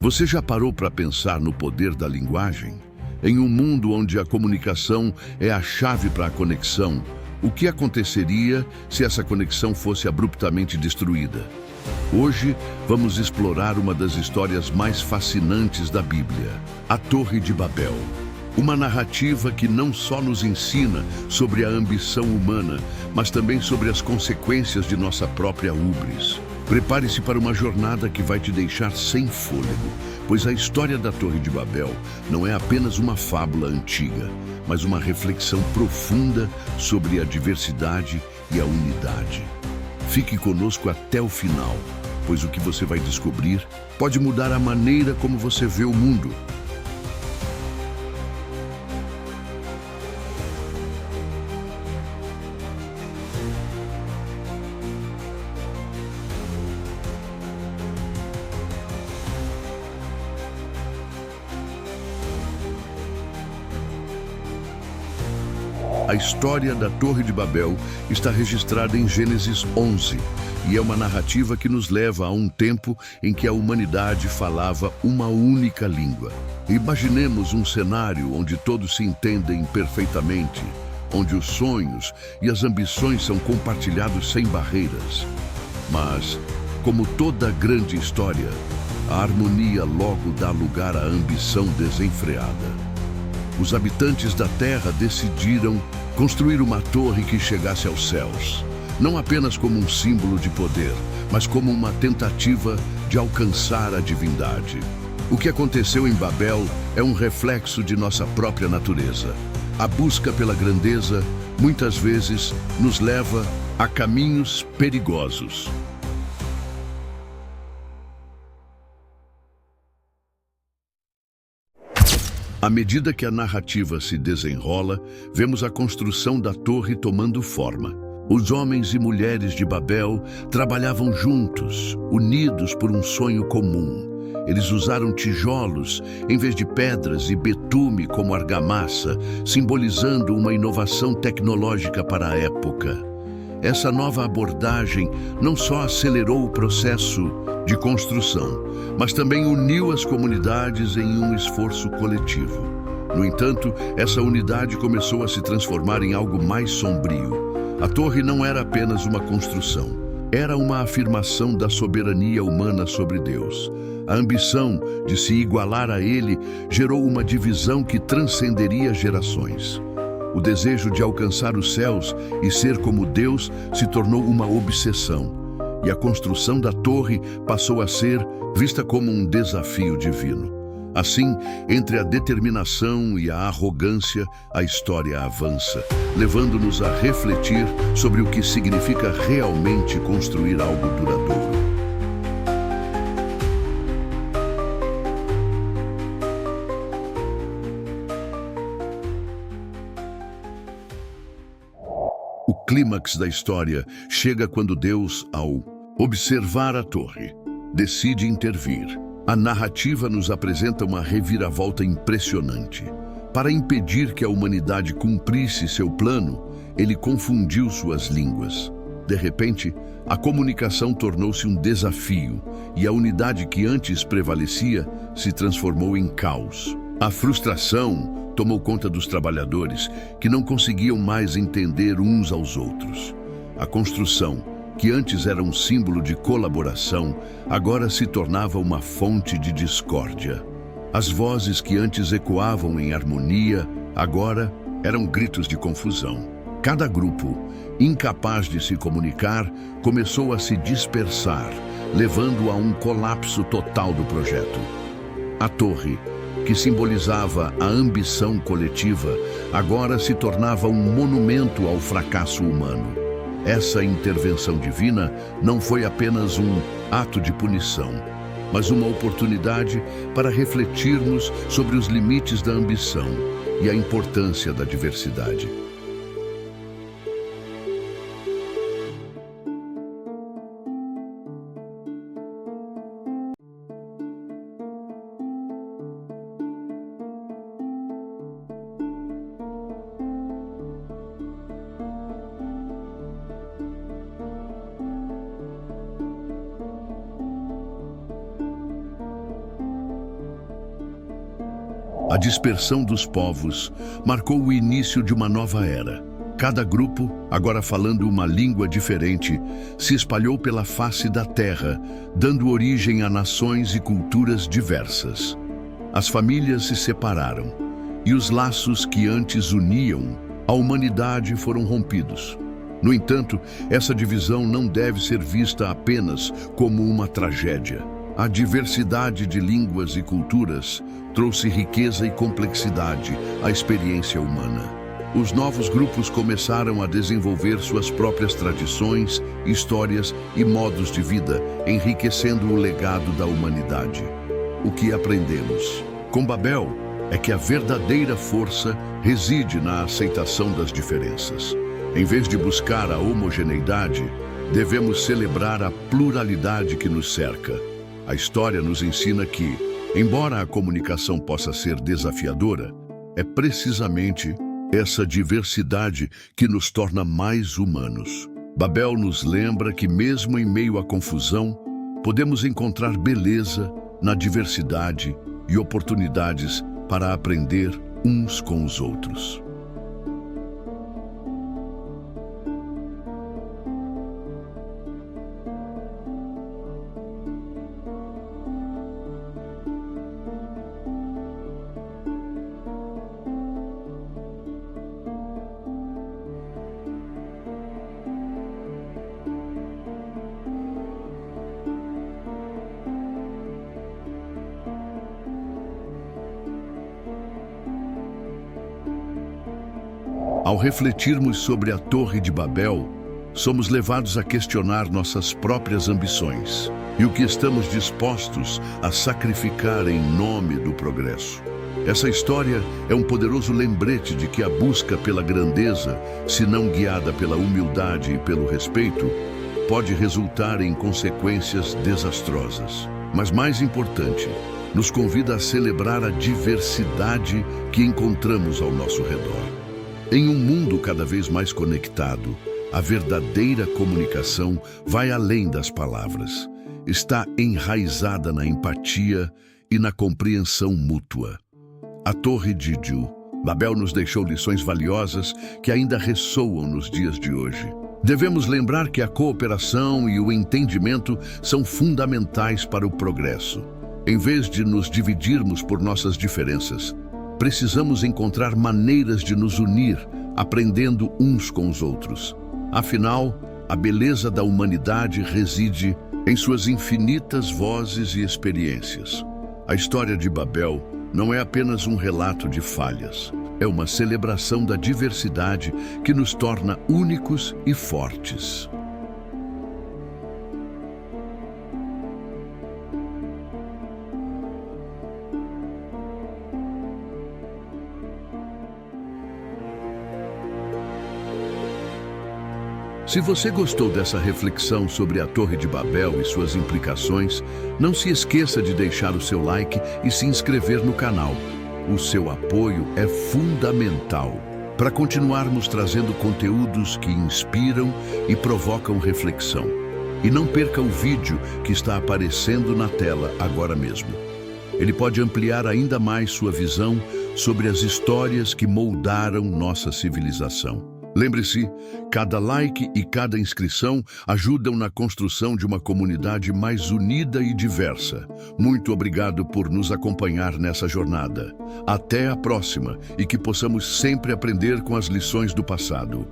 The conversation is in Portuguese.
Você já parou para pensar no poder da linguagem? Em um mundo onde a comunicação é a chave para a conexão, o que aconteceria se essa conexão fosse abruptamente destruída? Hoje, vamos explorar uma das histórias mais fascinantes da Bíblia, a Torre de Babel. Uma narrativa que não só nos ensina sobre a ambição humana, mas também sobre as consequências de nossa própria hubris. Prepare-se para uma jornada que vai te deixar sem fôlego, pois a história da Torre de Babel não é apenas uma fábula antiga, mas uma reflexão profunda sobre a diversidade e a unidade. Fique conosco até o final, pois o que você vai descobrir pode mudar a maneira como você vê o mundo. A história da Torre de Babel está registrada em Gênesis 11 e é uma narrativa que nos leva a um tempo em que a humanidade falava uma única língua. Imaginemos um cenário onde todos se entendem perfeitamente, onde os sonhos e as ambições são compartilhados sem barreiras. Mas, como toda grande história, a harmonia logo dá lugar à ambição desenfreada. Os habitantes da Terra decidiram construir uma torre que chegasse aos céus, não apenas como um símbolo de poder, mas como uma tentativa de alcançar a divindade. O que aconteceu em Babel é um reflexo de nossa própria natureza. A busca pela grandeza, muitas vezes, nos leva a caminhos perigosos. À medida que a narrativa se desenrola, vemos a construção da torre tomando forma. Os homens e mulheres de Babel trabalhavam juntos, unidos por um sonho comum. Eles usaram tijolos em vez de pedras e betume como argamassa, simbolizando uma inovação tecnológica para a época. Essa nova abordagem não só acelerou o processo de construção, mas também uniu as comunidades em um esforço coletivo. No entanto, essa unidade começou a se transformar em algo mais sombrio. A torre não era apenas uma construção, era uma afirmação da soberania humana sobre Deus. A ambição de se igualar a Ele gerou uma divisão que transcenderia gerações. O desejo de alcançar os céus e ser como Deus se tornou uma obsessão, e a construção da torre passou a ser vista como um desafio divino. Assim, entre a determinação e a arrogância, a história avança, levando-nos a refletir sobre o que significa realmente construir algo duradouro. O clímax da história chega quando Deus, ao observar a torre, decide intervir. A narrativa nos apresenta uma reviravolta impressionante. Para impedir que a humanidade cumprisse seu plano, ele confundiu suas línguas. De repente, a comunicação tornou-se um desafio e a unidade que antes prevalecia se transformou em caos. A frustração tomou conta dos trabalhadores, que não conseguiam mais entender uns aos outros. A construção, que antes era um símbolo de colaboração, agora se tornava uma fonte de discórdia. As vozes que antes ecoavam em harmonia, agora eram gritos de confusão. Cada grupo, incapaz de se comunicar, começou a se dispersar, levando a um colapso total do projeto. A torre, que simbolizava a ambição coletiva, agora se tornava um monumento ao fracasso humano. Essa intervenção divina não foi apenas um ato de punição, mas uma oportunidade para refletirmos sobre os limites da ambição e a importância da diversidade. A dispersão dos povos marcou o início de uma nova era. Cada grupo, agora falando uma língua diferente, se espalhou pela face da terra, dando origem a nações e culturas diversas. As famílias se separaram, e os laços que antes uniam a humanidade foram rompidos. No entanto, essa divisão não deve ser vista apenas como uma tragédia. A diversidade de línguas e culturas trouxe riqueza e complexidade à experiência humana. Os novos grupos começaram a desenvolver suas próprias tradições, histórias e modos de vida, enriquecendo o legado da humanidade. O que aprendemos com Babel é que a verdadeira força reside na aceitação das diferenças. Em vez de buscar a homogeneidade, devemos celebrar a pluralidade que nos cerca. A história nos ensina que, embora a comunicação possa ser desafiadora, é precisamente essa diversidade que nos torna mais humanos. Babel nos lembra que, mesmo em meio à confusão, podemos encontrar beleza na diversidade e oportunidades para aprender uns com os outros. Ao refletirmos sobre a Torre de Babel, somos levados a questionar nossas próprias ambições e o que estamos dispostos a sacrificar em nome do progresso. Essa história é um poderoso lembrete de que a busca pela grandeza, se não guiada pela humildade e pelo respeito, pode resultar em consequências desastrosas. Mas mais importante, nos convida a celebrar a diversidade que encontramos ao nosso redor. Em um mundo cada vez mais conectado, a verdadeira comunicação vai além das palavras. Está enraizada na empatia e na compreensão mútua. A Torre de Babel nos deixou lições valiosas que ainda ressoam nos dias de hoje. Devemos lembrar que a cooperação e o entendimento são fundamentais para o progresso. Em vez de nos dividirmos por nossas diferenças, precisamos encontrar maneiras de nos unir, aprendendo uns com os outros. Afinal, a beleza da humanidade reside em suas infinitas vozes e experiências. A história de Babel não é apenas um relato de falhas, é uma celebração da diversidade que nos torna únicos e fortes. Se você gostou dessa reflexão sobre a Torre de Babel e suas implicações, não se esqueça de deixar o seu like e se inscrever no canal. O seu apoio é fundamental para continuarmos trazendo conteúdos que inspiram e provocam reflexão. E não perca o vídeo que está aparecendo na tela agora mesmo. Ele pode ampliar ainda mais sua visão sobre as histórias que moldaram nossa civilização. Lembre-se, cada like e cada inscrição ajudam na construção de uma comunidade mais unida e diversa. Muito obrigado por nos acompanhar nessa jornada. Até a próxima e que possamos sempre aprender com as lições do passado.